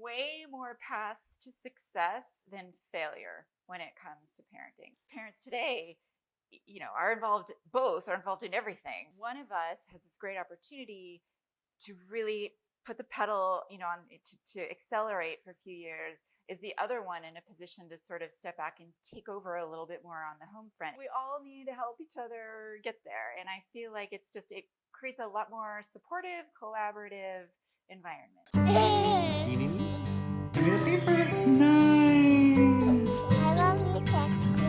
way more paths to success than failure when it comes to parenting. Parents today, both are involved in everything. One of us has this great opportunity to really put the pedal, on to accelerate for a few years. Is the other one in a position to sort of step back and take over a little bit more on the home front? We all need to help each other get there. And I feel like it creates a lot more supportive, collaborative environment. Give me the paper. Nice. I love you, Texas.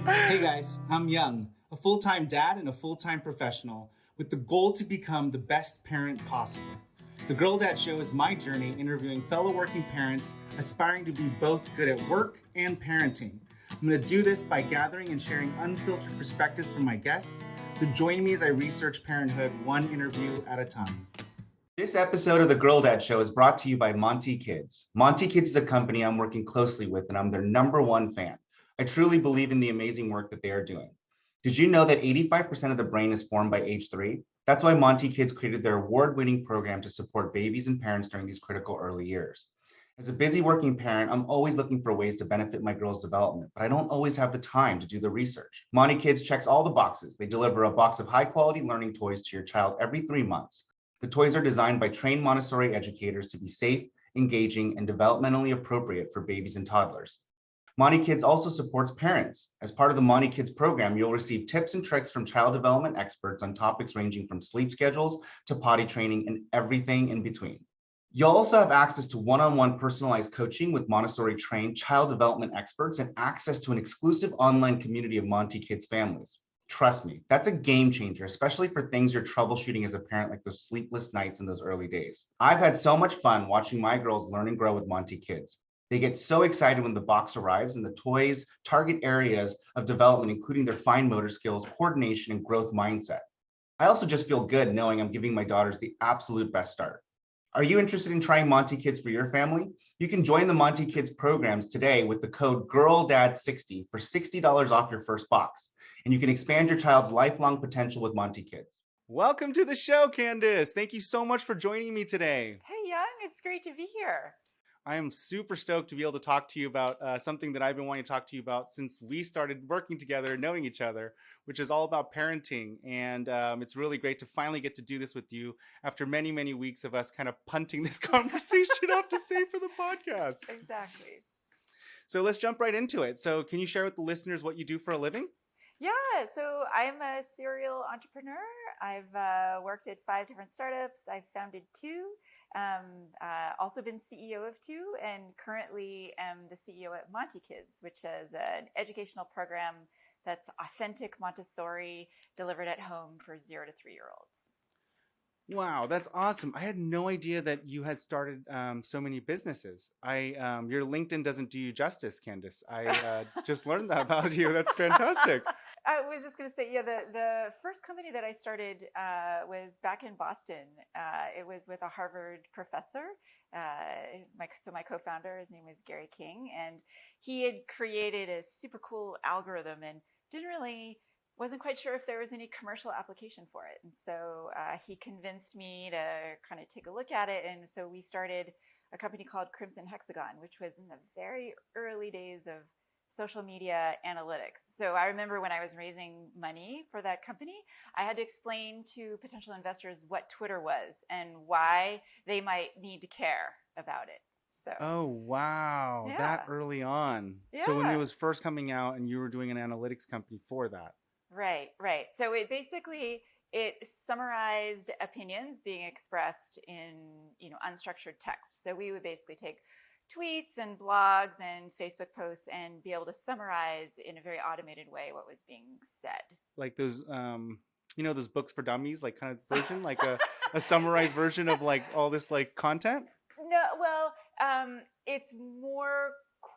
Hey guys, I'm Young, a full-time dad and a full-time professional with the goal to become the best parent possible. The Girl Dad Show is my journey interviewing fellow working parents aspiring to be both good at work and parenting. I'm going to do this by gathering and sharing unfiltered perspectives from my guests. So join me as I research parenthood one interview at a time. This episode of the Girl Dad Show is brought to you by Monty Kids. Monty Kids is a company I'm working closely with, and I'm their #1 fan. I truly believe in the amazing work that they are doing. Did you know that 85% of the brain is formed by age 3? That's why Monty Kids created their award-winning program to support babies and parents during these critical early years. As a busy working parent, I'm always looking for ways to benefit my girls' development, but I don't always have the time to do the research. Monty Kids checks all the boxes. They deliver a box of high-quality learning toys to your child every 3 months. The toys are designed by trained Montessori educators to be safe, engaging, and developmentally appropriate for babies and toddlers. Monty Kids also supports parents. As part of the Monty Kids program, you'll receive tips and tricks from child development experts on topics ranging from sleep schedules to potty training and everything in between. You'll also have access to one-on-one personalized coaching with Montessori-trained child development experts and access to an exclusive online community of Monty Kids families. Trust me, that's a game changer, especially for things you're troubleshooting as a parent, like those sleepless nights in those early days. I've had so much fun watching my girls learn and grow with Monty Kids. They get so excited when the box arrives and the toys target areas of development, including their fine motor skills, coordination, and growth mindset. I also just feel good knowing I'm giving my daughters the absolute best start. Are you interested in trying Monty Kids for your family? You can join the Monty Kids programs today with the code GIRLDAD60 for $60 off your first box. And you can expand your child's lifelong potential with Monty Kids. Welcome to the show, Candace. Thank you so much for joining me today. Hey, Young, it's great to be here. I am super stoked to be able to talk to you about something that I've been wanting to talk to you about since we started working together, knowing each other, which is all about parenting. And it's really great to finally get to do this with you after many, many weeks of us kind of punting this conversation off to save for the podcast. Exactly. So let's jump right into it. So can you share with the listeners what you do for a living? Yeah, so I'm a serial entrepreneur. I've worked at 5 different startups. I've founded 2. Also been CEO of 2, and currently am the CEO at Monty Kids, which is an educational program that's authentic Montessori delivered at home for 0 to 3-year-olds. Wow, that's awesome. I had no idea that you had started so many businesses. Your LinkedIn doesn't do you justice, Candace. I just learned that about you. That's fantastic. I was just going to say, yeah, the first company that I started was back in Boston. It was with a Harvard professor. My co-founder, his name was Gary King, and he had created a super cool algorithm and wasn't quite sure if there was any commercial application for it. And so he convinced me to kind of take a look at it. And so we started a company called Crimson Hexagon, which was in the very early days of social media analytics. So I remember when I was raising money for that company, I had to explain to potential investors what Twitter was and why they might need to care about it. So, oh, wow. Yeah. That early on. Yeah. So when it was first coming out and you were doing an analytics company for that. Right. So it summarized opinions being expressed in, unstructured text. So we would basically take tweets and blogs and Facebook posts and be able to summarize in a very automated way what was being said. Like those, those books for dummies, like kind of version, like a summarized version of like all this like content? No, well, it's more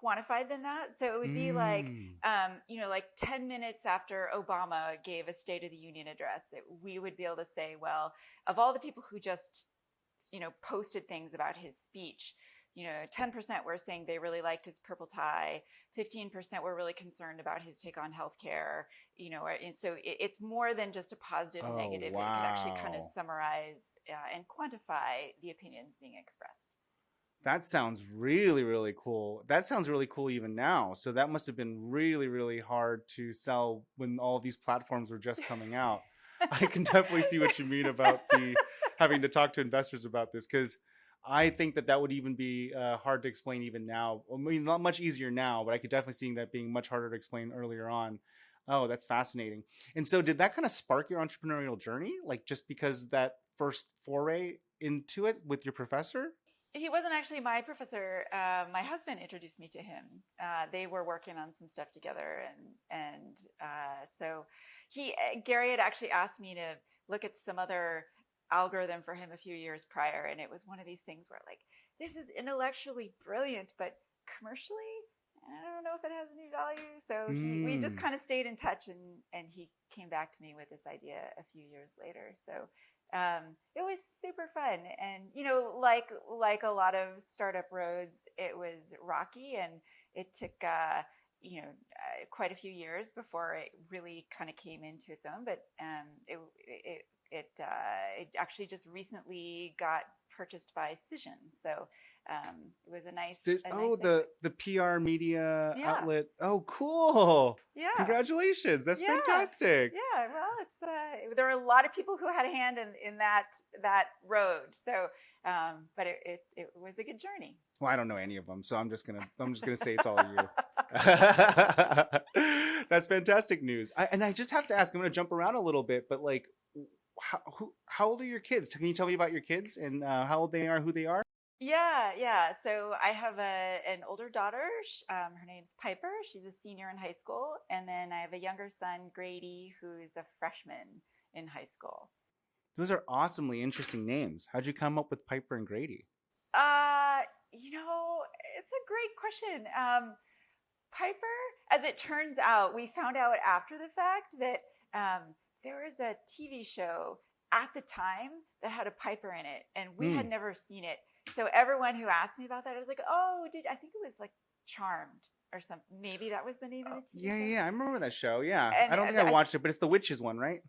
quantified than that. So it would be like 10 minutes after Obama gave a State of the Union address, we would be able to say, well, of all the people who just, posted things about his speech, 10% were saying they really liked his purple tie, 15% were really concerned about his take on healthcare, and so it's more than just a positive and negative. Wow. It can actually kind of summarize and quantify the opinions being expressed. That sounds really, really cool. That sounds really cool even now. So that must have been really, really hard to sell when all of these platforms were just coming out. I can definitely see what you mean about the having to talk to investors about this, because I think that that would even be hard to explain even now. I mean, not much easier now, but I could definitely see that being much harder to explain earlier on. Oh, that's fascinating. And so did that kind of spark your entrepreneurial journey? Like just because that first foray into it with your professor? He wasn't actually my professor. My husband introduced me to him. They were working on some stuff together, and so Gary had actually asked me to look at some other algorithm for him a few years prior, and it was one of these things where like this is intellectually brilliant, but commercially, I don't know if it has any value. So we just kind of stayed in touch, and he came back to me with this idea a few years later. So it was super fun, and like a lot of startup roads, it was rocky, and it took quite a few years before it really kind of came into its own. But it actually just recently got purchased by Cision, so it was a nice. The PR media outlet. Oh, cool! Yeah, congratulations. That's fantastic. Yeah, well, it's there are a lot of people who had a hand in that road. So, but it was a good journey. Well, I don't know any of them, so I'm just gonna say it's all you. That's fantastic news. And I just have to ask. I'm gonna jump around a little bit, but like, how old are your kids? Can you tell me about your kids and how old they are, who they are? Yeah. So I have an older daughter. Her name's Piper. She's a senior in high school. And then I have a younger son, Grady, who's a freshman in high school. Those are awesomely interesting names. How'd you come up with Piper and Grady? It's a great question. Piper, as it turns out, we found out after the fact that there was a TV show at the time that had a Piper in it, and we had never seen it. So everyone who asked me about that, I was like, "Oh, I think it was like Charmed or something? Maybe that was the name of the TV show." Yeah. I remember that show. Yeah, and I don't think I watched it, but it's the witches one, right?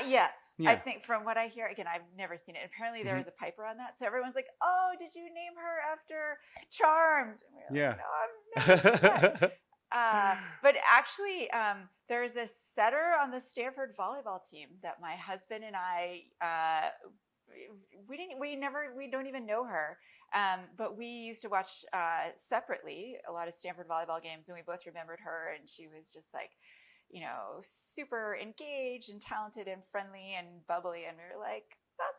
Yes. Yeah. I think from what I hear, again, I've never seen it. Apparently, there was a Piper on that, so everyone's like, "Oh, did you name her after Charmed?" Yeah. Like, no, I've never seen that. But actually, there's a setter on the Stanford volleyball team that my husband and I we don't even know her, but we used to watch separately a lot of Stanford volleyball games, and we both remembered her, and she was just like, super engaged and talented and friendly and bubbly, and we were like, that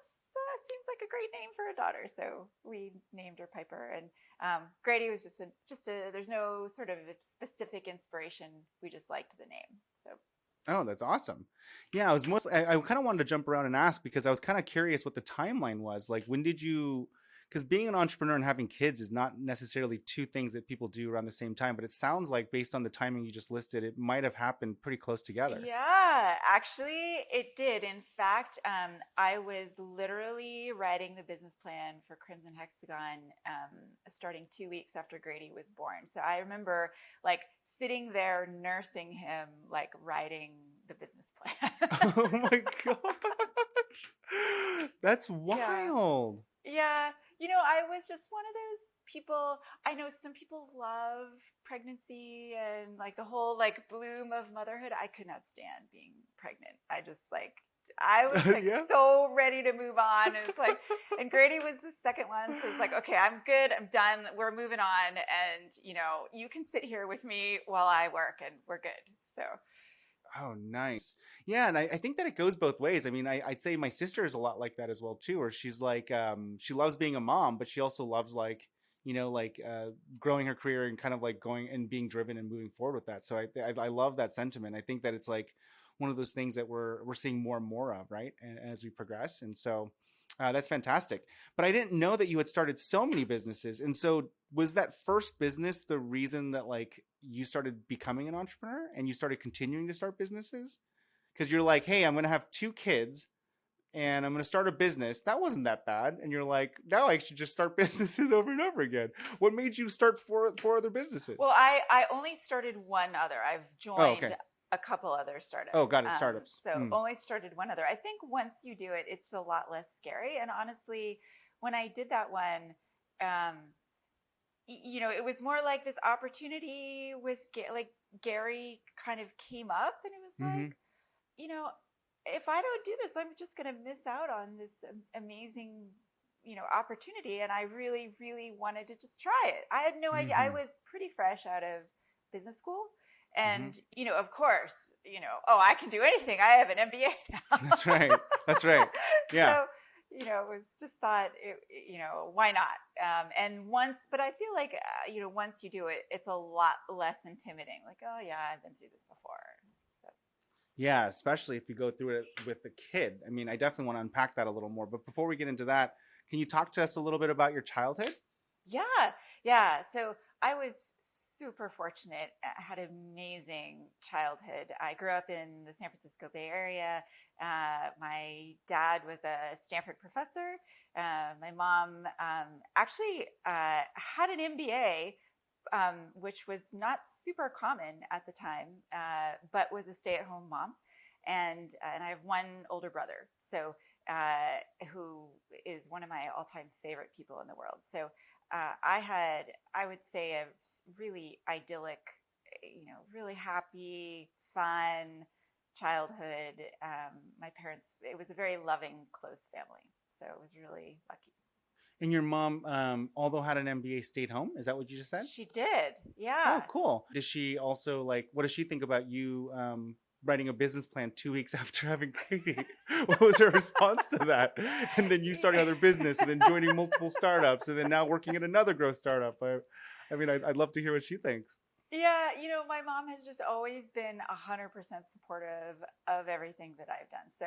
seems like a great name for a daughter, so we named her Piper. And Grady was just a there's no sort of specific inspiration, we just liked the name. So oh, that's awesome. Yeah, I kind of wanted to jump around and ask because I was kind of curious what the timeline was. Like, when did you, because being an entrepreneur and having kids is not necessarily two things that people do around the same time, but it sounds like based on the timing you just listed, it might have happened pretty close together. Yeah, actually it did. In fact, I was literally writing the business plan for Crimson Hexagon starting 2 weeks after Grady was born. So I remember like sitting there nursing him, like writing the business plan. Oh my gosh. That's wild. Yeah. I was just one of those people. I know some people love pregnancy and like the whole like bloom of motherhood. I could not stand being pregnant. I was like so ready to move on. And it's like, and Grady was the second one. So it's like, okay, I'm good. I'm done. We're moving on. And, you can sit here with me while I work and we're good. So. Oh, nice. Yeah. And I think that it goes both ways. I mean, I'd say my sister is a lot like that as well, too, where she's like, she loves being a mom, but she also loves growing her career and kind of like going and being driven and moving forward with that. So I love that sentiment. I think that it's like one of those things that we're seeing more and more of, right? And as we progress. And so that's fantastic. But I didn't know that you had started so many businesses. And so was that first business the reason that like you started becoming an entrepreneur and you started continuing to start businesses? Because you're like, hey, I'm going to have 2 kids and I'm going to start a business. That wasn't that bad. And you're like, now I should just start businesses over and over again. What made you start four other businesses? Well, I only started one other. I've joined a couple other startups. Oh, got it. Startups. So only started one other. I think once you do it, it's a lot less scary. And honestly, when I did that one, it was more like this opportunity with like Gary kind of came up, and it was Mm-hmm. like, if I don't do this, I'm just going to miss out on this amazing, opportunity. And I really, really wanted to just try it. I had no idea. I Mm-hmm. was pretty fresh out of business school. Mm-hmm. And, of course, oh, I can do anything. I have an MBA now. That's right. That's right. Yeah. So, was just thought, why not? But I feel like, once you do it, it's a lot less intimidating. Like, oh yeah, I've been through this before. So. Yeah, especially if you go through it with a kid. I mean, I definitely want to unpack that a little more. But before we get into that, can you talk to us a little bit about your childhood? Yeah. So I was super fortunate. I had an amazing childhood. I grew up in the San Francisco Bay Area. My dad was a Stanford professor. My mom actually had an MBA, which was not super common at the time, but was a stay-at-home mom. And I have one older brother, so who is one of my all-time favorite people in the world. So I would say, a really idyllic, really happy, fun childhood. My parents, it was a very loving, close family. So I was really lucky. And your mom, although had an MBA, stayed home. Is that what you just said? She did. Oh, Yeah. cool. Does she also what does she think about you writing a business plan 2 weeks after having Grady? What was her response to that? And then you starting another business, and then joining multiple startups, and then now working at another growth startup. I mean, I'd love to hear what she thinks. Yeah, my mom has just always been 100% supportive of everything that I've done. So,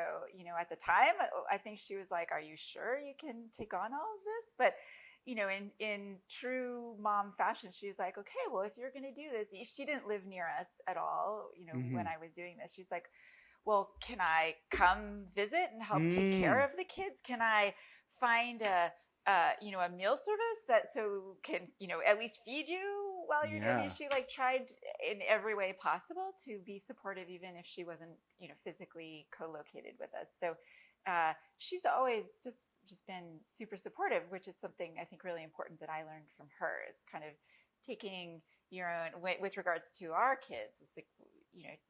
at the time, I think she was like, "Are you sure you can take on all of this?" But, in true mom fashion, she's like, "Okay, well, if you're going to do this," she didn't live near us at all, when I was doing this. She's like, "Well, can I come visit and help take care of the kids? Can I find a meal service so can, at least feed you while you're doing it?" She tried in every way possible to be supportive, even if she wasn't, physically co-located with us. So she's always just been super supportive, which is something I think really important that I learned from her, is kind of taking your own, with regards to our kids, it's like,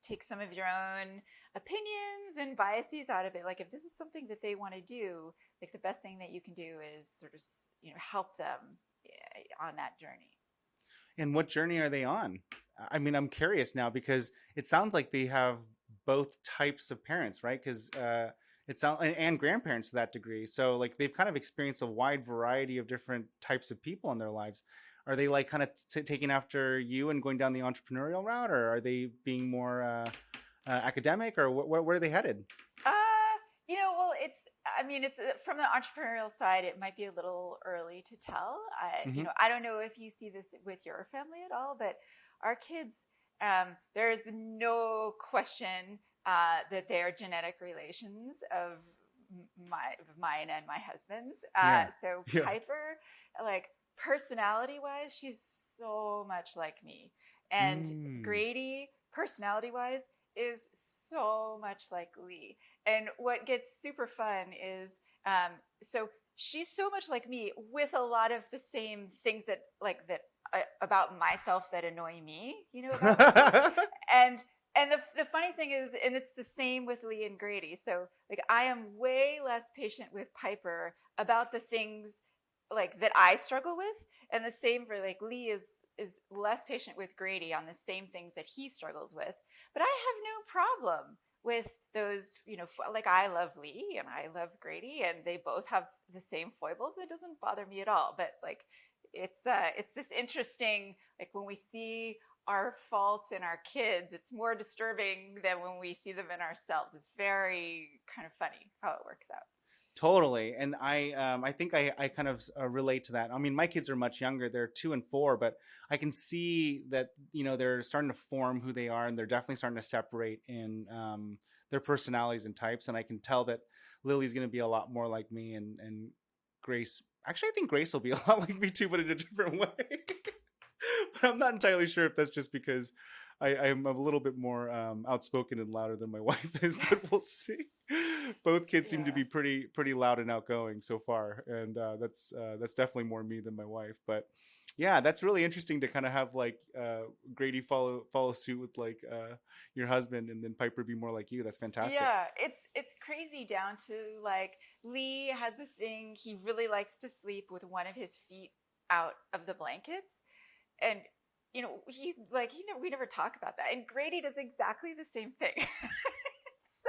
take some of your own opinions and biases out of it. Like, if this is something that they want to do, like, the best thing that you can do is sort of, help them on that journey. And what journey are they on? I mean, I'm curious now, because it sounds like they have both types of parents, right? Because it sounds, and grandparents to that degree. So they've kind of experienced a wide variety of different types of people in their lives. Are they kind of taking after you and going down the entrepreneurial route, or are they being more academic, or where are they headed? Well, it's from the entrepreneurial side, it might be a little early to tell. I don't know if you see this with your family at all, but our kids, there is no question that they are genetic relations of mine and my husband's. So Piper, personality-wise, she's so much like me, and Grady, personality-wise, is so much like Lee. And what gets super fun is, so she's so much like me, with a lot of the same things that about myself that annoy me, and the funny thing is, and it's the same with Lee and Grady. So I am way less patient with Piper about the things that I struggle with, and the same for Lee is less patient with Grady on the same things that he struggles with. But I have no problem with those, I love Lee and I love Grady, and they both have the same foibles. It doesn't bother me at all. But it's this interesting, when we see our faults in our kids, it's more disturbing than when we see them in ourselves. It's very kind of funny how it works out. Totally. And I think I kind of relate to that. I mean, my kids are much younger. They're 2 and 4, but I can see that, they're starting to form who they are, and they're definitely starting to separate in their personalities and types. And I can tell that Lily's going to be a lot more like me, and Grace, actually, I think Grace will be a lot like me too, but in a different way. But I'm not entirely sure if that's just because I'm a little bit more outspoken and louder than my wife is, but we'll see. Both kids seem to be pretty loud and outgoing so far, and that's definitely more me than my wife. But yeah, that's really interesting to kind of have like Grady follow suit with like your husband, and then Piper be more like you. That's fantastic. Yeah, it's crazy down to like Lee has a thing. He really likes to sleep with one of his feet out of the blankets, and he's like we never talk about that. And Grady does exactly the same thing.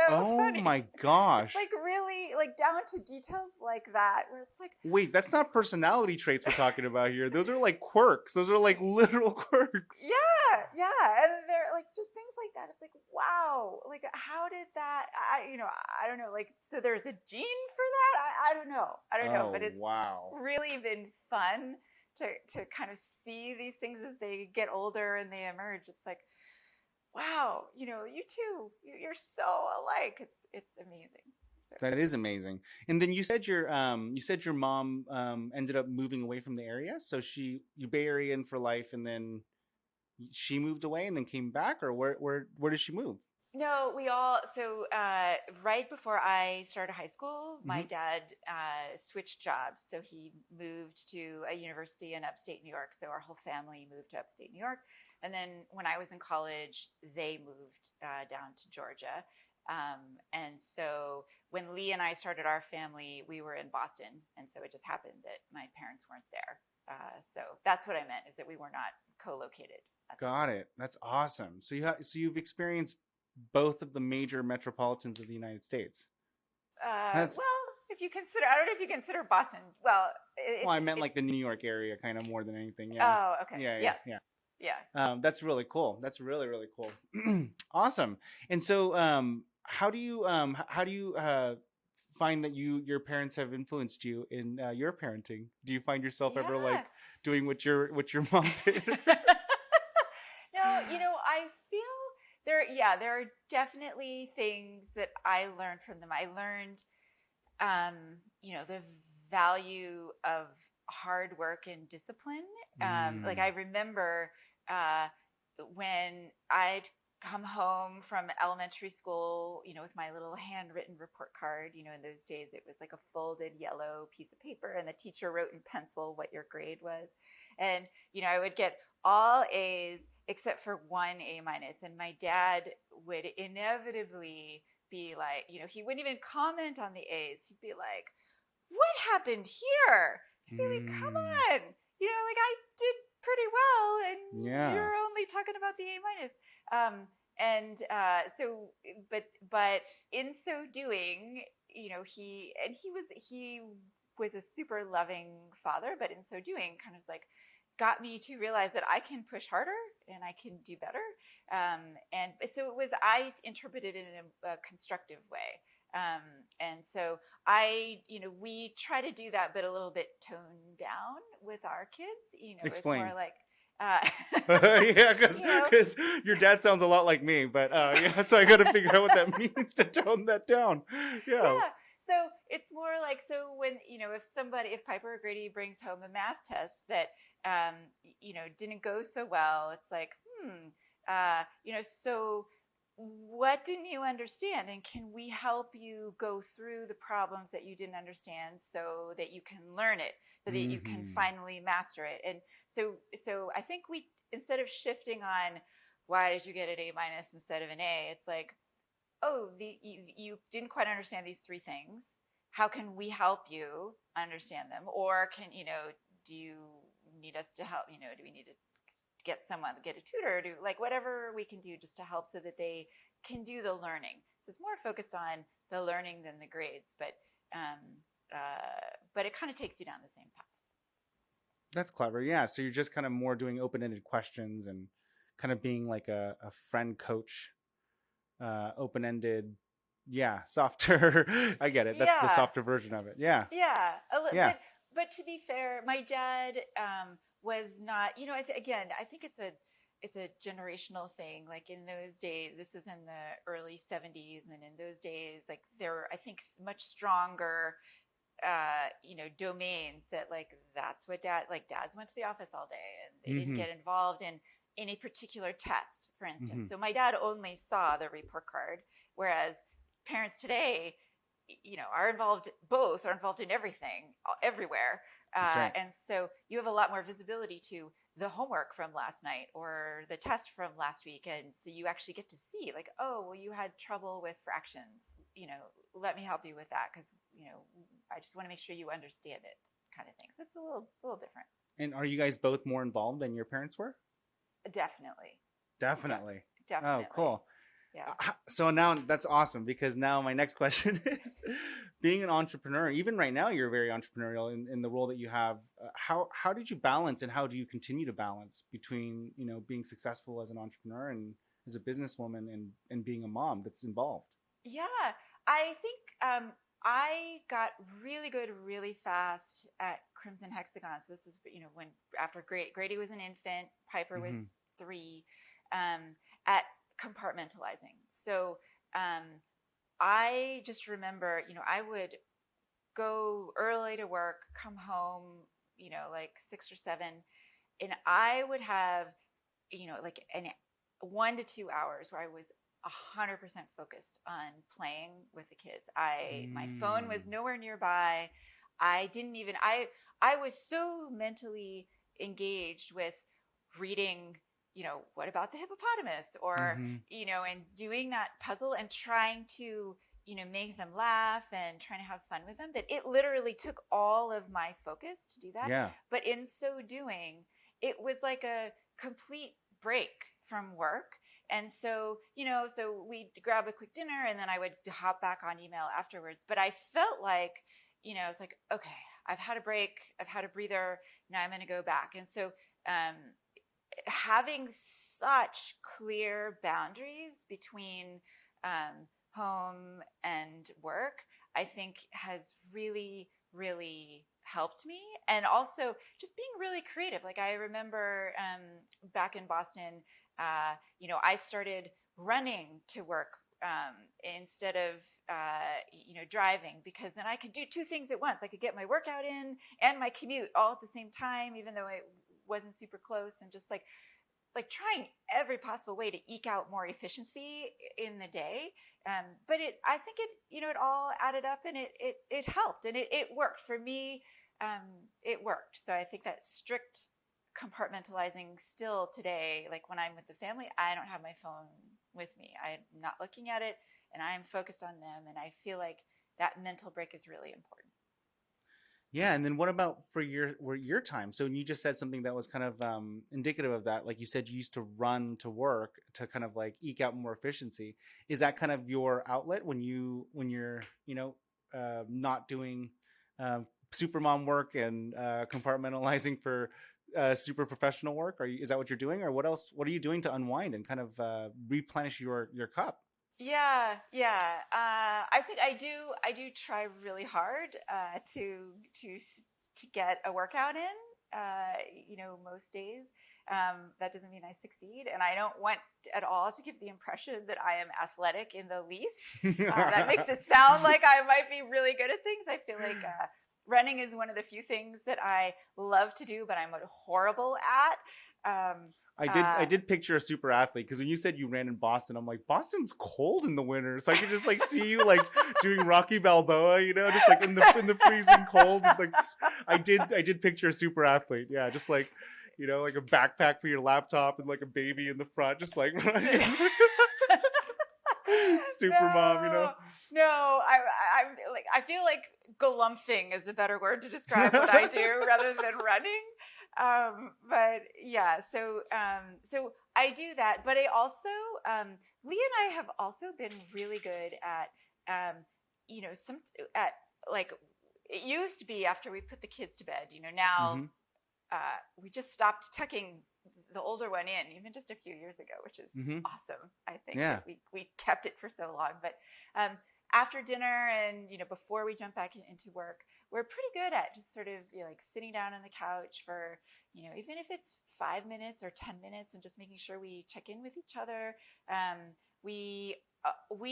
So funny. Oh my gosh. It's like really like down to details like that where it's like, wait, that's not personality traits we're talking about here. Those are like quirks. Those are like literal quirks. yeah, and they're like just things like that. It's like, wow, like how did that? I don't know. Like, so there's a gene for that. I don't know, but it's really been fun to kind of see these things as they get older and they emerge. It's like, wow, you two, you're so alike. It's amazing. That is amazing. And then you said your mom ended up moving away from the area. So you Bay Area for life, and then she moved away and then came back, or where did she move? No, so right before I started high school, my dad switched jobs. So he moved to a university in upstate New York. So our whole family moved to upstate New York. And then when I was in college, they moved down to Georgia. And so when Lee and I started our family, we were in Boston. And so it just happened that my parents weren't there. So that's what I meant, is that we were not co-located. Got it. That's awesome. So you've experienced both of the major metropolitans of the United States. Well, if you consider, I don't know if you consider Boston. Well, I meant like the New York area, kind of more than anything. Yeah. Oh, okay. Yeah. That's really cool. That's really, really cool. Awesome. And so, how do you find that your parents have influenced you in your parenting? Do you find yourself ever like doing what your mom did? No, I feel there are definitely things that I learned from them. I learned, the value of hard work and discipline. Like I remember when I'd come home from elementary school, with my little handwritten report card. In those days it was like a folded yellow piece of paper, and the teacher wrote in pencil what your grade was. And, I would get all A's except for one A-. And my dad would inevitably be like, he wouldn't even comment on the A's. He'd be like, what happened here? I'd be like, come on. Like I did pretty well, and you're only talking about the A-. But in so doing, he was a super loving father, but in so doing kind of like got me to realize that I can push harder and I can do better. And so I interpreted it in a constructive way. And so we try to do that, but a little bit toned down with our kids. Explain. It's more like, yeah, because your dad sounds a lot like me, but so I got to figure out what that means to tone that down. Yeah. So it's more like, so when, if Piper or Grady brings home a math test that, didn't go so well, it's like, so what didn't you understand? And can we help you go through the problems that you didn't understand so that you can learn it, so that you can finally master it? And so I think we, instead of shifting on, why did you get an A- instead of an A? It's like, you didn't quite understand these three things. How can we help you understand them? Or do you need us to help? Do we need to get a tutor, do like whatever we can do just to help so that they can do the learning. So it's more focused on the learning than the grades, but it kind of takes you down the same path. That's clever. Yeah. So you're just kind of more doing open-ended questions and kind of being like a friend coach, open-ended. Yeah. Softer. I get it. That's the softer version of it. Yeah. Yeah. But to be fair, my dad, was not, I think it's a generational thing. Like in those days, this was in the early 70s, and in those days, like there were, I think, much stronger, domains that like, that's what dads went to the office all day, and they didn't get involved in in a particular test, for instance. Mm-hmm. So my dad only saw the report card, whereas parents today, are involved in everything, everywhere. That's right. And so you have a lot more visibility to the homework from last night or the test from last week. And so you actually get to see like, oh, well, you had trouble with fractions, let me help you with that. Cause I just want to make sure you understand it kind of thing. So it's a little different. And are you guys both more involved than your parents were? Definitely. Definitely. Definitely. Oh, cool. Yeah. So now that's awesome, because now my next question is, being an entrepreneur, even right now, you're very entrepreneurial in the role that you have. How did you balance, and how do you continue to balance between, being successful as an entrepreneur and as a businesswoman and being a mom that's involved? Yeah, I think I got really good really fast at Crimson Hexagon. So this is, when after Grady was an infant, Piper was 3, at compartmentalizing. So I just remember, I would go early to work, come home, like 6 or 7, and I would have, like 1 to 2 hours where I was 100% focused on playing with the kids. My phone was nowhere nearby. I was so mentally engaged with reading, what about the hippopotamus, or, and doing that puzzle and trying to, make them laugh and trying to have fun with them, that it literally took all of my focus to do that. Yeah. But in so doing, it was like a complete break from work. And so, so we'd grab a quick dinner and then I would hop back on email afterwards. But I felt like, I was like, okay, I've had a break, I've had a breather, now I'm going to go back. And so, having such clear boundaries between home and work, I think has really, really helped me. And also just being really creative. Like I remember back in Boston, I started running to work instead of, driving, because then I could do 2 things at once. I could get my workout in and my commute all at the same time, even though it wasn't super close, and just like trying every possible way to eke out more efficiency in the day. But I think it all added up, and it helped, and it worked for me. It worked. So I think that strict compartmentalizing still today, like when I'm with the family, I don't have my phone with me. I'm not looking at it, and I'm focused on them. And I feel like that mental break is really important. Yeah. And then what about for your time? So you just said something that was kind of indicative of that. Like you said, you used to run to work to kind of like eke out more efficiency. Is that kind of your outlet when you're, not doing super mom work and compartmentalizing for super professional work? Is that what you're doing? Or what else? What are you doing to unwind and kind of replenish your cup? Yeah. I think I do try really hard to get a workout in. Most days. That doesn't mean I succeed, and I don't want at all to give the impression that I am athletic in the least. That makes it sound like I might be really good at things. I feel like running is one of the few things that I love to do, but I'm horrible at. I did picture a super athlete, because when you said you ran in Boston, I'm like, Boston's cold in the winter, so I could just like see you like doing Rocky Balboa, just like in the freezing cold. Like I did picture a super athlete, yeah, just like like a backpack for your laptop and like a baby in the front, just like running. Super mom, No, I'm like, I feel like galumphing is a better word to describe what I do rather than running. But yeah, so I do that, but I also, Lee and I have also been really good at, like, it used to be after we put the kids to bed, now, we just stopped tucking the older one in, even just a few years ago, which is awesome. I think that we kept it for so long, but, after dinner and, before we jump back into work, we're pretty good at just sort of like sitting down on the couch for, even if it's 5 minutes or 10 minutes, and just making sure we check in with each other. We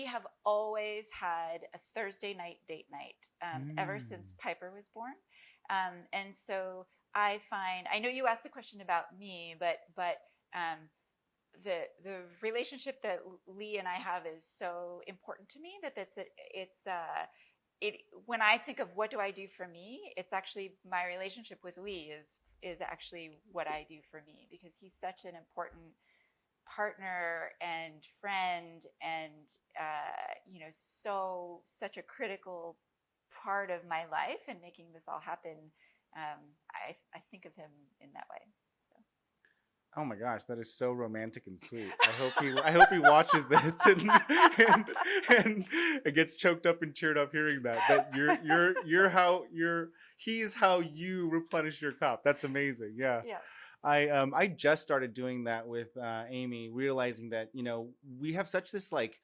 have always had a Thursday night date night ever since Piper was born. And so I know you asked the question about me, but the relationship that Lee and I have is so important to me that it when I think of what do I do for me, it's actually my relationship with Lee is actually what I do for me, because he's such an important partner and friend, and such a critical part of my life and making this all happen. I think of him in that way. So. Oh my gosh, that is so romantic and sweet. I hope he watches this and gets choked up and teared up hearing that. That he's how you replenish your cup. That's amazing. Yeah. Yes. I just started doing that with Amy, realizing that we have such this like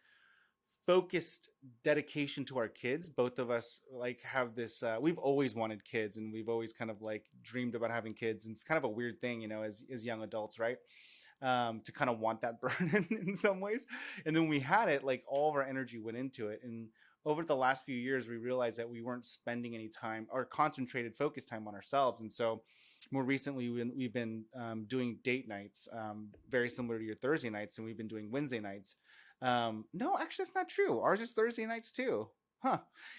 focused dedication to our kids. Both of us like have this we've always wanted kids, and we've always kind of like dreamed about having kids, and it's kind of a weird thing as young adults, right? To kind of want that burden in some ways. And then when we had it, like all of our energy went into it, and over the last few years we realized that we weren't spending any time or concentrated focus time on ourselves. And so more recently we've been doing date nights, very similar to your Thursday nights, and we've been doing Wednesday nights. No, actually that's not true. Ours is Thursday nights too. Huh.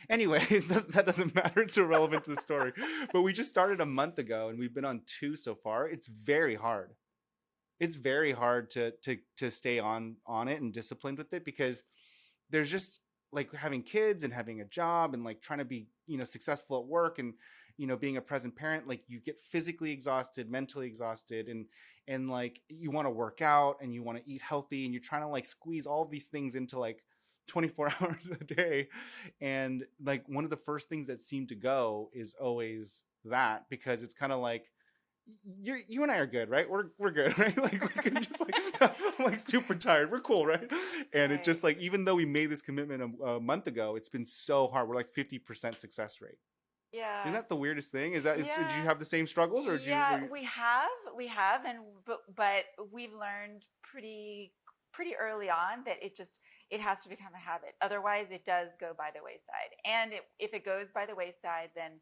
Anyways, that doesn't matter. It's irrelevant to the story. But we just started a month ago, and we've been on 2 so far. It's very hard. It's very hard to stay on it and disciplined with it, because there's just like having kids and having a job and like trying to be, successful at work, and, being a present parent, like you get physically exhausted, mentally exhausted, and like you want to work out and you want to eat healthy, and you're trying to like squeeze all of these things into like 24 hours a day. And like one of the first things that seem to go is always that, because it's kind of like, you and I are good, right? We're good, right? Like we can just like I'm like super tired. We're cool, right? And it just like, even though we made this commitment a month ago, it's been so hard. We're like 50% success rate. Yeah. Isn't that the weirdest thing? Did you have the same struggles, or did you? We have, but we've learned pretty early on that it has to become a habit. Otherwise, it does go by the wayside. And if it goes by the wayside, then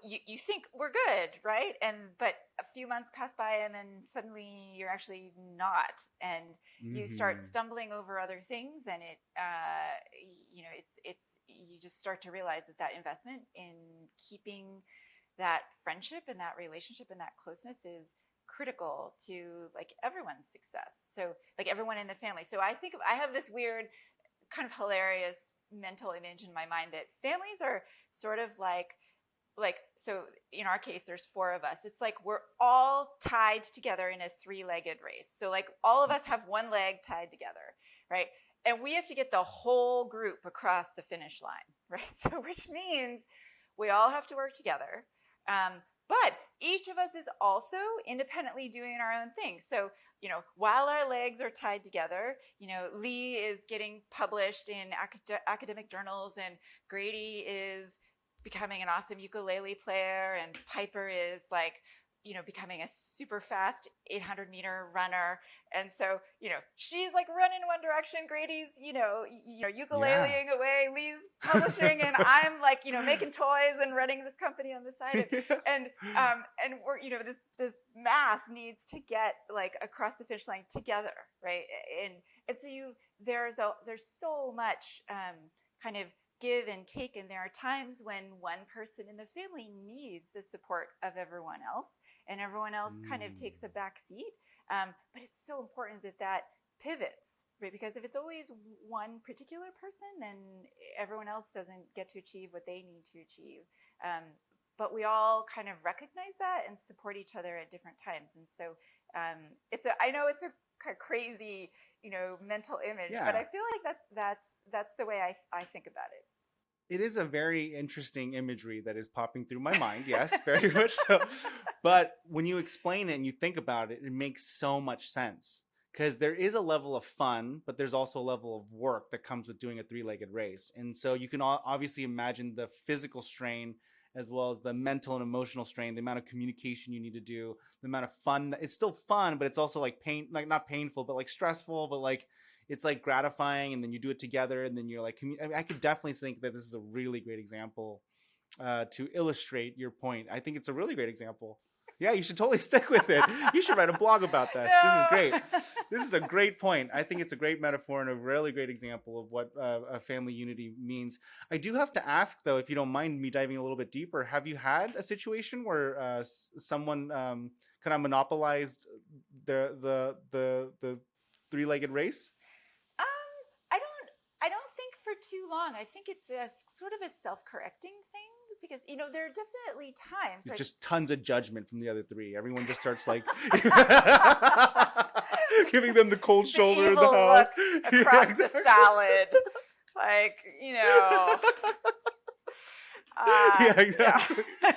you think we're good, right? But a few months pass by, and then suddenly you're actually not, and you start stumbling over other things, and it's you just start to realize that investment in keeping that friendship and that relationship and that closeness is critical to like everyone's success. So like everyone in the family. So I have this weird kind of hilarious mental image in my mind that families are sort of like, so in our case, there's 4 of us. It's like we're all tied together in a 3-legged race. So like all of us have one leg tied together, right? And we have to get the whole group across the finish line, right? So which means we all have to work together. But each of us is also independently doing our own thing. So, while our legs are tied together, Lee is getting published in academic journals, and Grady is becoming an awesome ukulele player, and Piper is like, becoming a super fast 800-meter runner. And so, she's like running one direction, Grady's, ukuleleing away, Lee's publishing, and I'm like, making toys and running this company on the side. And we're, this mass needs to get like across the finish line together, right? And so there's so much kind of give and take, and there are times when one person in the family needs the support of everyone else, and everyone else kind of takes a back seat. But it's so important that pivots, right? Because if it's always one particular person, then everyone else doesn't get to achieve what they need to achieve. But we all kind of recognize that and support each other at different times. And so I know it's a kind of crazy, mental image, but I feel like that's the way I think about it. It is a very interesting imagery that is popping through my mind. Yes, very much so. But when you explain it and you think about it, it makes so much sense, because there is a level of fun, but there's also a level of work that comes with doing a 3-legged race. And so you can obviously imagine the physical strain, as well as the mental and emotional strain, the amount of communication you need to do, the amount of fun. It's still fun, but it's also like not painful, but like stressful, but like it's like gratifying. And then you do it together, and then you're like, I could definitely think that this is a really great example to illustrate your point. I think it's a really great example. Yeah, you should totally stick with it. You should write a blog about this. No. This is great. This is a great point. I think it's a great metaphor and a really great example of what a family unity means. I do have to ask, though, if you don't mind me diving a little bit deeper, have you had a situation where someone kind of monopolized the three-legged race? I don't think for too long. I think it's a sort of a self-correcting thing because there are definitely times It's just tons of judgment from the other three. Everyone just starts like giving them the cold shoulder in the house across the salad, like yeah, exactly. Yeah.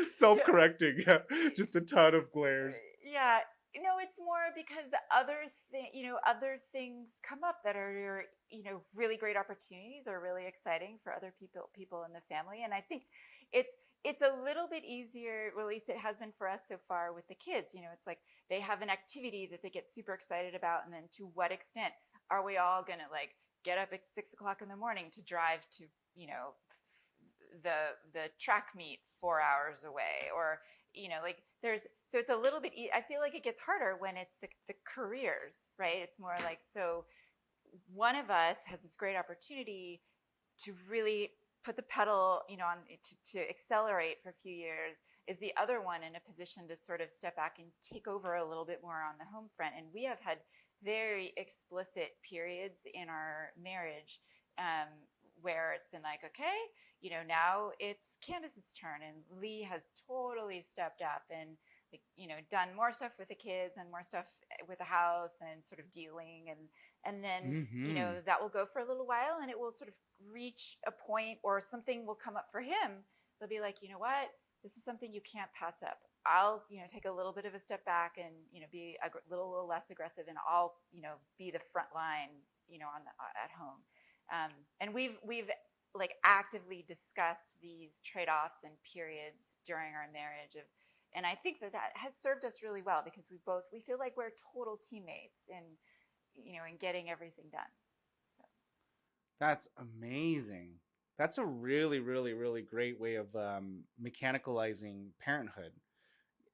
Self-correcting, yeah, just a ton of glares. Yeah, it's more because other things come up that are really great opportunities or really exciting for other people in the family, and I think it's a little bit easier. Well, at least it has been for us so far with the kids. It's like they have an activity that they get super excited about, and then to what extent are we all gonna like get up at 6 o'clock in the morning to drive to the track meet 4 hours away, or so it's a little bit I feel like it gets harder when it's the careers, right? It's more like, so one of us has this great opportunity to really put the pedal on to accelerate for a few years. Is the other one in a position to sort of step back and take over a little bit more on the home front? And we have had very explicit periods in our marriage where it's been like, okay, now it's Candace's turn, and Lee has totally stepped up and done more stuff with the kids and more stuff with the house and sort of dealing, and then that will go for a little while, and it will sort of reach a point, or something will come up for him. They'll be like, what, this is something you can't pass up. I'll take a little bit of a step back and be a little less aggressive, and I'll be the front line at home. And we've like actively discussed these trade-offs and periods during our marriage and I think that has served us really well, because we feel like we're total teammates in getting everything done. So that's amazing. That's a really, really, really great way of mechanicalizing parenthood.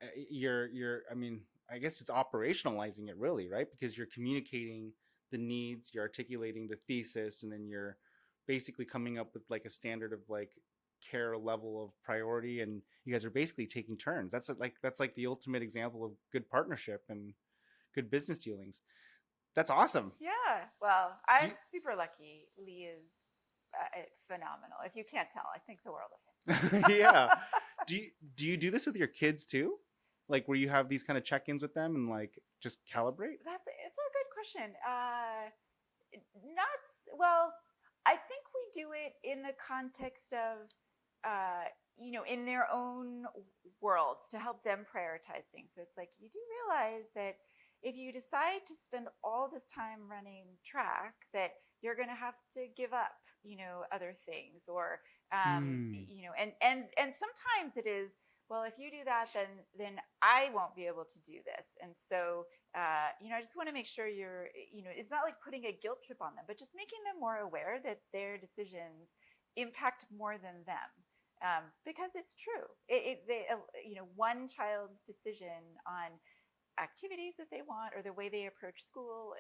I mean, I guess it's operationalizing it, really, right? Because you're communicating the needs, you're articulating the thesis, and then you're basically coming up with like a standard of like care level of priority, and you guys are basically taking turns. That's like the ultimate example of good partnership and good business dealings. That's awesome. Yeah. Well, I'm super lucky. Lee is phenomenal. If you can't tell, I think the world of him. Yeah. Do you do this with your kids too? Like where you have these kind of check-ins with them and like just calibrate? It's a good question. Well, I think we do it in the context of, in their own worlds, to help them prioritize things. So it's like, you do realize that if you decide to spend all this time running track, that you're going to have to give up, other things, or, and sometimes it is, well, if you do that, then I won't be able to do this. And so, I just want to make sure it's not like putting a guilt trip on them, but just making them more aware that their decisions impact more than them. Because it's true. One child's decision on activities that they want or the way they approach school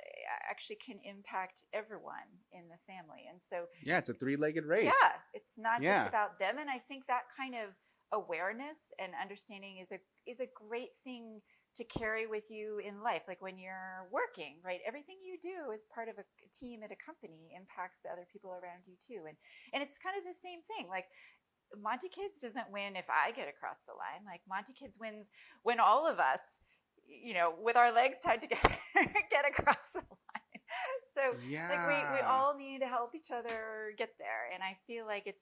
actually can impact everyone in the family. And so, yeah, it's a three-legged race. Yeah, it's not just about them. And I think that kind of awareness and understanding is a great thing to carry with you in life. Like when you're working, right? Everything you do as part of a team at a company impacts the other people around you too. And it's kind of the same thing. Like Monty Kids doesn't win if I get across the line. Like Monty Kids wins when all of us, with our legs tied together, get across the line. So like we all need to help each other get there. And I feel like it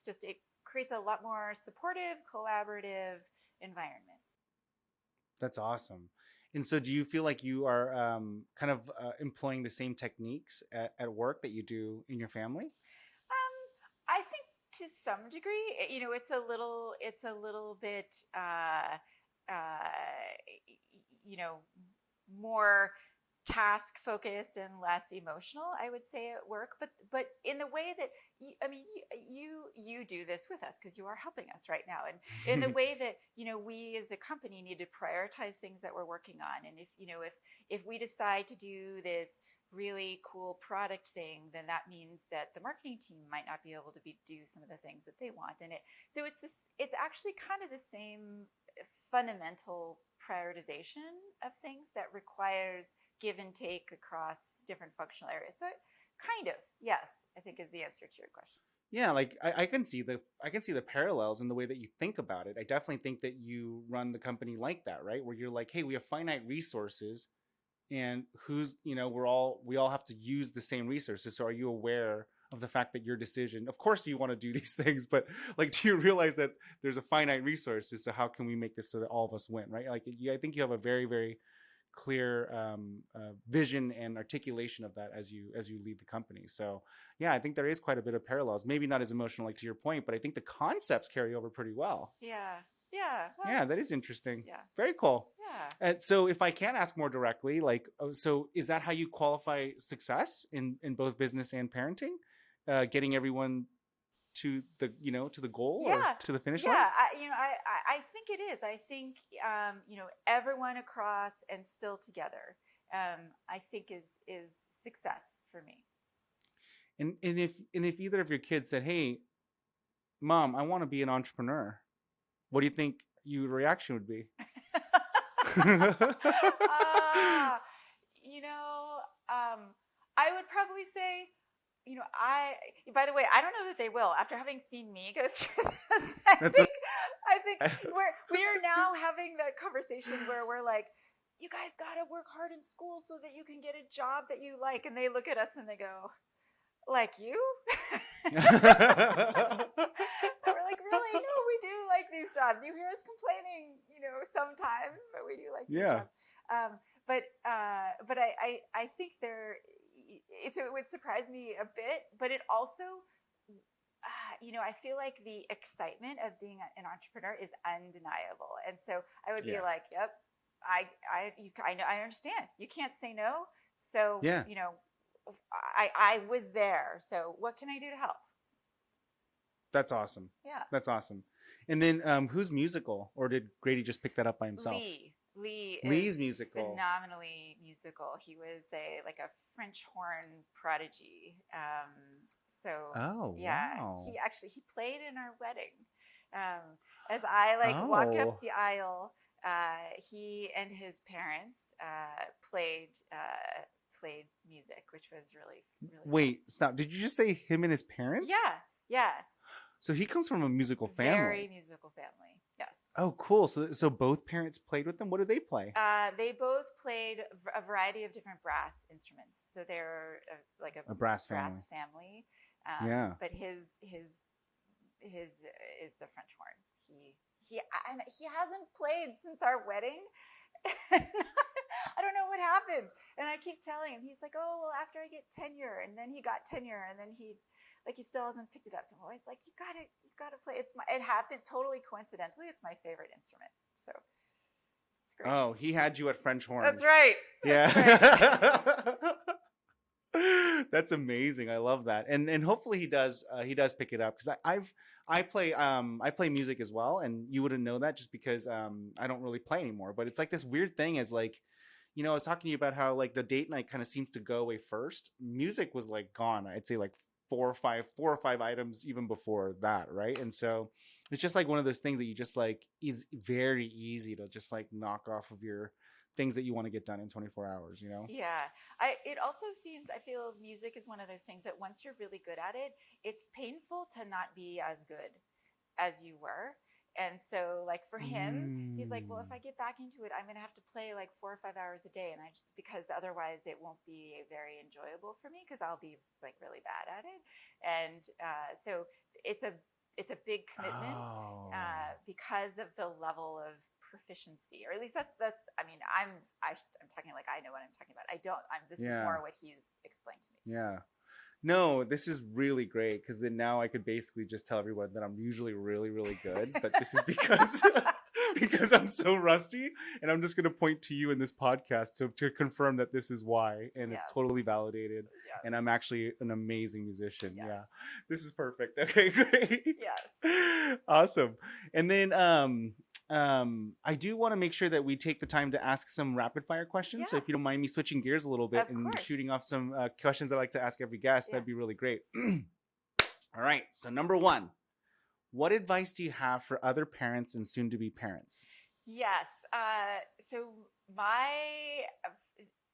creates a lot more supportive, collaborative environment. That's awesome. And so do you feel like you are kind of employing the same techniques at work that you do in your family? I think to some degree, it's a little bit, more task focused and less emotional, I would say, at work, but in the way that you do this with us because you are helping us right now, and in the way that we as a company need to prioritize things that we're working on. And if we decide to do this really cool product thing, then that means that the marketing team might not be able to do some of the things that they want. And it's actually kind of the same fundamental prioritization of things that requires give and take across different functional areas. So kind of, yes, I think is the answer to your question. Yeah, like I can see the parallels in the way that you think about it. I definitely think that you run the company like that, right? Where you're like, hey, we have finite resources, and we all have to use the same resources. So are you aware of the fact that your decision, of course you want to do these things, but like, do you realize that there's a finite resources? So how can we make this so that all of us win, right? Like, I think you have a very, very clear vision and articulation of that as you lead the company. So yeah, I think there is quite a bit of parallels, maybe not as emotional, like to your point, but I think the concepts carry over pretty well. Yeah, that is interesting. Yeah, very cool. Yeah. And so if I can ask more directly, like, so is that how you qualify success in both business and parenting? Getting everyone to the to the goal or to the finish line? I think it is. I think everyone across and still together, I think is success for me. And if either of your kids said, "Hey, Mom, I want to be an entrepreneur," what do you think your reaction would be? I would probably say, by the way, I don't know that they will. After having seen me go through this, I think we are now having that conversation where we're like, you guys got to work hard in school so that you can get a job that you like. And they look at us and they go, like you? And we're like, really? No, we do like these jobs. You hear us complaining, sometimes, but we do like these jobs. But I think it would surprise me a bit, but it also, I feel like the excitement of being an entrepreneur is undeniable. And so I would be like, yep, I understand. You can't say no. So, I was there. So what can I do to help? That's awesome. Yeah. That's awesome. And then who's musical, or did Grady just pick that up by himself? Lee's musical. Phenomenally musical. He was a French horn prodigy. Wow. He played in our wedding. As I walk up the aisle, he and his parents played music, which was really, really Wait, stop. Did you just say him and his parents? Yeah. So he comes from a musical family. Very musical family, yes. Oh, cool. So both parents played with them? What did they play? They both played a variety of different brass instruments. So they're a brass family. But his is the French horn. He hasn't played since our wedding. I don't know what happened. And I keep telling him, he's like, oh, well, after I get tenure. And then he got tenure, and then he still hasn't picked it up. So I'm always like, you gotta play. It happened totally coincidentally. It's my favorite instrument. So it's great. Oh, he had you at French horn. That's right. Right. That's amazing. I love that. And hopefully he does pick it up, because I play music as well, and you wouldn't know that just because I don't really play anymore. But it's like this weird thing as I was talking to you about how the date night kind of seems to go away first. Music was gone. I'd say 4 or 5 items even before that, right? And so it's just one of those things that you just is very easy to just knock off of your things that you want to get done in 24 hours, Yeah. It also seems, I feel music is one of those things that once you're really good at it, it's painful to not be as good as you were. And so for him, he's like, well, if I get back into it, I'm going to have to play 4 or 5 hours a day. And because otherwise it won't be very enjoyable for me, because I'll be really bad at it. And so it's a big commitment because of the level of proficiency, or at least that's I'm talking I know what I'm talking about. This is more what he's explained to me. Yeah. No, this is really great, because then now I could basically just tell everyone that I'm usually really, really good, but this is because because I'm so rusty, and I'm just going to point to you in this podcast to confirm that this is why, and it's totally validated. Yes. And I'm actually an amazing musician. Yes. Yeah, this is perfect. Okay, great. Yes. Awesome. And then I do want to make sure that we take the time to ask some rapid fire questions. So if you don't mind me switching gears a little bit and shooting off some questions I like to ask every guest, that'd be really great. All right. So number one, what advice do you have for other parents and soon to be parents? Yes. So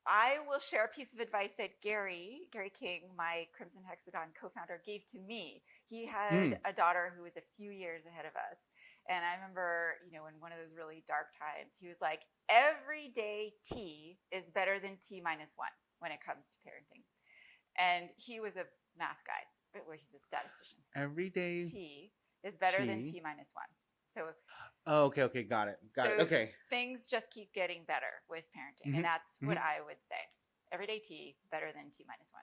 I will share a piece of advice that Gary King, my Crimson Hexagon co-founder, gave to me. He had a daughter who was a few years ahead of us. And I remember, in one of those really dark times, he was like, every day T is better than T minus 1 when it comes to parenting. And he was a math guy, well, he's a statistician. Every day T is better than T minus 1. So, okay, got it. Okay. Things just keep getting better with parenting, and that's what I would say. Everyday T better than T minus 1.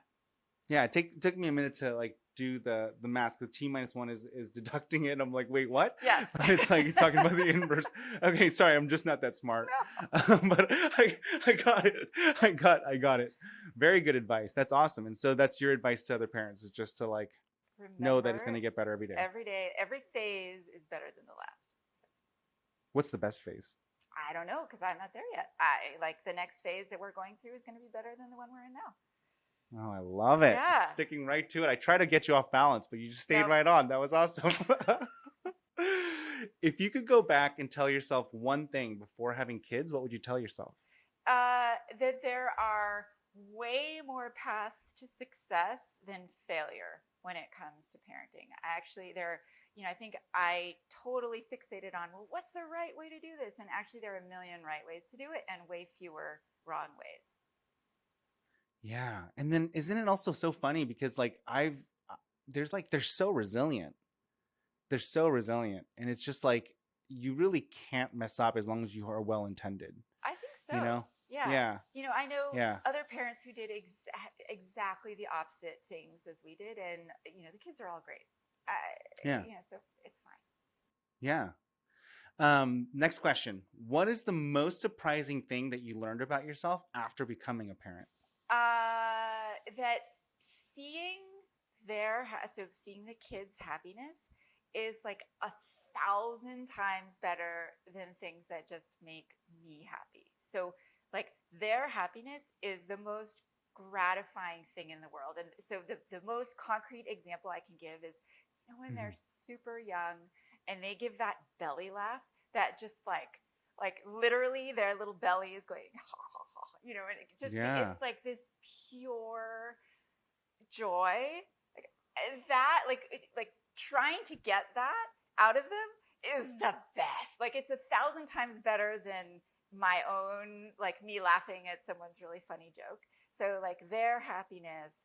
Yeah, it took me a minute to like do the math. The T minus 1 is deducting it. I'm like, wait, what? Yes. It's like you're talking about the inverse. Okay, sorry, I'm just not that smart. No. But I got it. I got it. Very good advice. That's awesome. And so that's your advice to other parents, is just to like know that it's going to get better every day. Every day, every phase is better than the last. So. What's the best phase? I don't know, because I'm not there yet. I like the next phase that we're going through is going to be better than the one we're in now. Oh, I love it. Yeah. Sticking right to it. I tried to get you off balance, but you just stayed right on. That was awesome. If you could go back and tell yourself one thing before having kids, what would you tell yourself? That there are way more paths to success than failure when it comes to parenting. I think I totally fixated on, well, what's the right way to do this? And actually there are a million right ways to do it and way fewer wrong ways. Yeah. And then isn't it also so funny because like they're so resilient. They're so resilient. And it's just like, you really can't mess up as long as you are well-intended. I think so. Yeah. I know other parents who did exactly the opposite things as we did. And, the kids are all great. So it's fine. Yeah. Next question. What is the most surprising thing that you learned about yourself after becoming a parent? That seeing the kids' happiness is like 1,000 times better than things that just make me happy. So like their happiness is the most gratifying thing in the world. And so the most concrete example I can give is, when they're super young and they give that belly laugh that just like literally their little belly is going, ha, ha, ha, and it just, it's like this pure joy. Like trying to get that out of them is the best. Like it's 1,000 times better than my own, like me laughing at someone's really funny joke. So like their happiness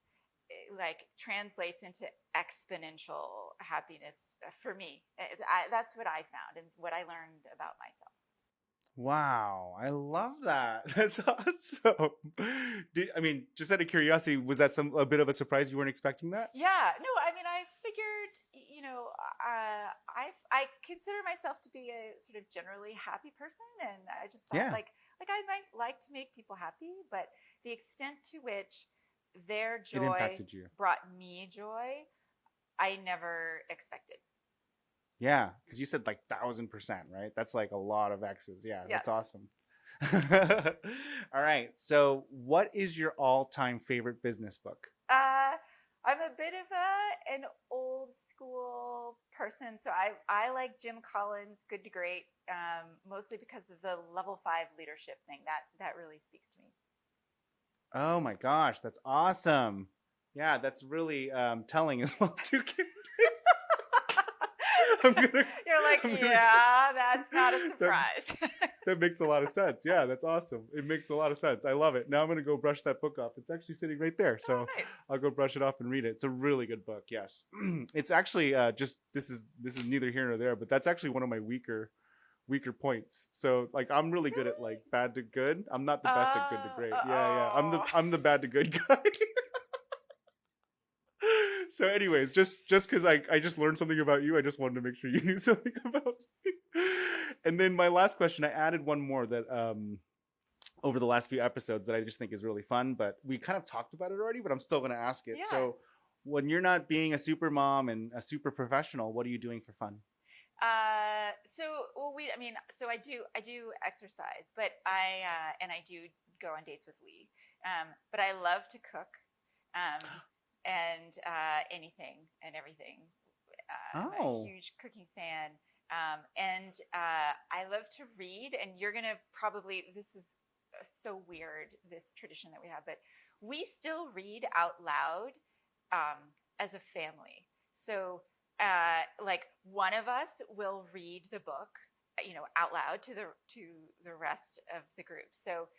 like translates into exponential happiness for me. That's what I found and what I learned about myself. Wow, I love that. That's awesome. Just out of curiosity, was that a bit of a surprise? You weren't expecting that? Yeah, no, I figured, I consider myself to be a sort of generally happy person, and I just thought like I might like to make people happy, but the extent to which their joy brought me joy, I never expected. Yeah, because you said like 1,000%, right? That's like a lot of X's. Yeah, that's awesome. All right. So what is your all-time favorite business book? I'm a bit of an old school person. So I like Jim Collins' Good to Great, mostly because of the level 5 leadership thing. That really speaks to me. Oh my gosh, that's awesome. Yeah, that's really telling as well too, Candace. You're like, that's not a surprise. That makes a lot of sense. Yeah, that's awesome. It makes a lot of sense. I love it. Now I'm going to go brush that book off. It's actually sitting right there. So nice. I'll go brush it off and read it. It's a really good book. Yes. It's actually this is neither here nor there, but that's actually one of my weaker points. So like I'm really good at like bad to good. I'm not the best at good to great. Yeah. I'm the bad to good guy. So anyways, just because I just learned something about you, I just wanted to make sure you knew something about me. And then my last question, I added one more that over the last few episodes that I just think is really fun, but we kind of talked about it already, but I'm still going to ask it. Yeah. So when you're not being a super mom and a super professional, what are you doing for fun? So I do exercise, but I do go on dates with Lee. But I love to cook, and anything and everything. I'm a huge cooking fan. And I love to read, and you're going to probably, this is so weird, this tradition that we have, but we still read out loud as a family. So like one of us will read the book, out loud to the rest of the group. So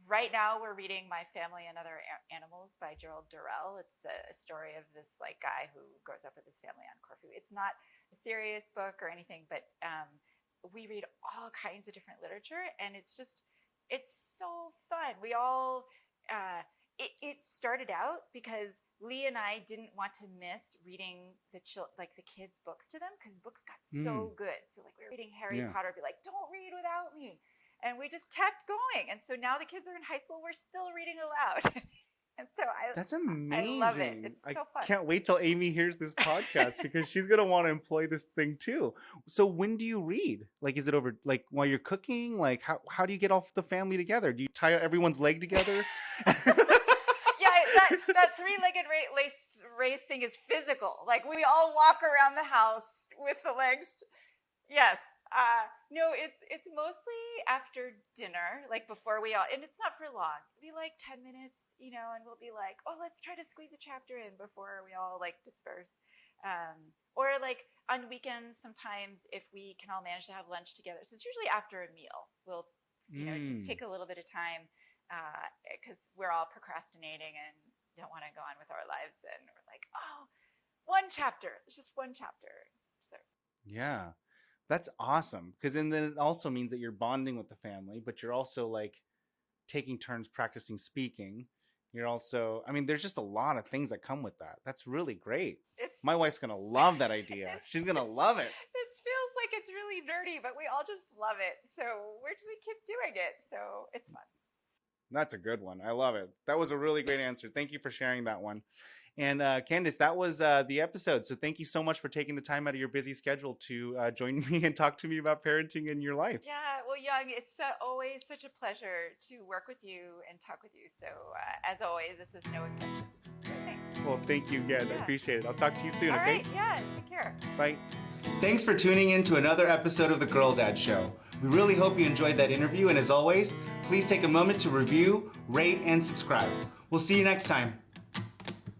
right now we're reading My Family and Other Animals by Gerald Durrell. It's a story of this guy who grows up with his family on Corfu. It's not a serious book or anything, but we read all kinds of different literature, and it's so fun. We all it started out because Lee and I didn't want to miss reading the kids' books to them, because books got so good. So we were reading Harry Potter, be like, don't read without me. And we just kept going. And so now the kids are in high school, we're still reading aloud. And so that's amazing. I love it. It's so fun. I can't wait till Amy hears this podcast because she's going to want to employ this thing too. So when do you read? Is it over while you're cooking? How do you get all the family together? Do you tie everyone's leg together? That three-legged race thing is physical. We all walk around the house with the legs. Yes. No, it's mostly after dinner, before we all, and it's not for long. It'll be 10 minutes, and we'll be like, oh, let's try to squeeze a chapter in before we all disperse. Or on weekends, sometimes if we can all manage to have lunch together. So it's usually after a meal. We'll, just take a little bit of time, because we're all procrastinating and don't want to go on with our lives. And we're like, oh, one chapter. It's just one chapter. So. Yeah. That's awesome, because then it also means that you're bonding with the family, but you're also taking turns practicing speaking. You're also, there's just a lot of things that come with that. That's really great. My wife's going to love that idea. She's going to love it. It feels like it's really nerdy, but we all just love it. So we keep doing it. So it's fun. That's a good one. I love it. That was a really great answer. Thank you for sharing that one. And Candace, that was the episode. So thank you so much for taking the time out of your busy schedule to join me and talk to me about parenting in your life. Yeah, well, Young, it's always such a pleasure to work with you and talk with you. So as always, this is no exception. So thanks. Well, thank you again. I appreciate it. I'll talk to you soon, All okay? right, yeah, take care. Bye. Thanks for tuning in to another episode of The Girl Dad Show. We really hope you enjoyed that interview. And as always, please take a moment to review, rate, and subscribe. We'll see you next time.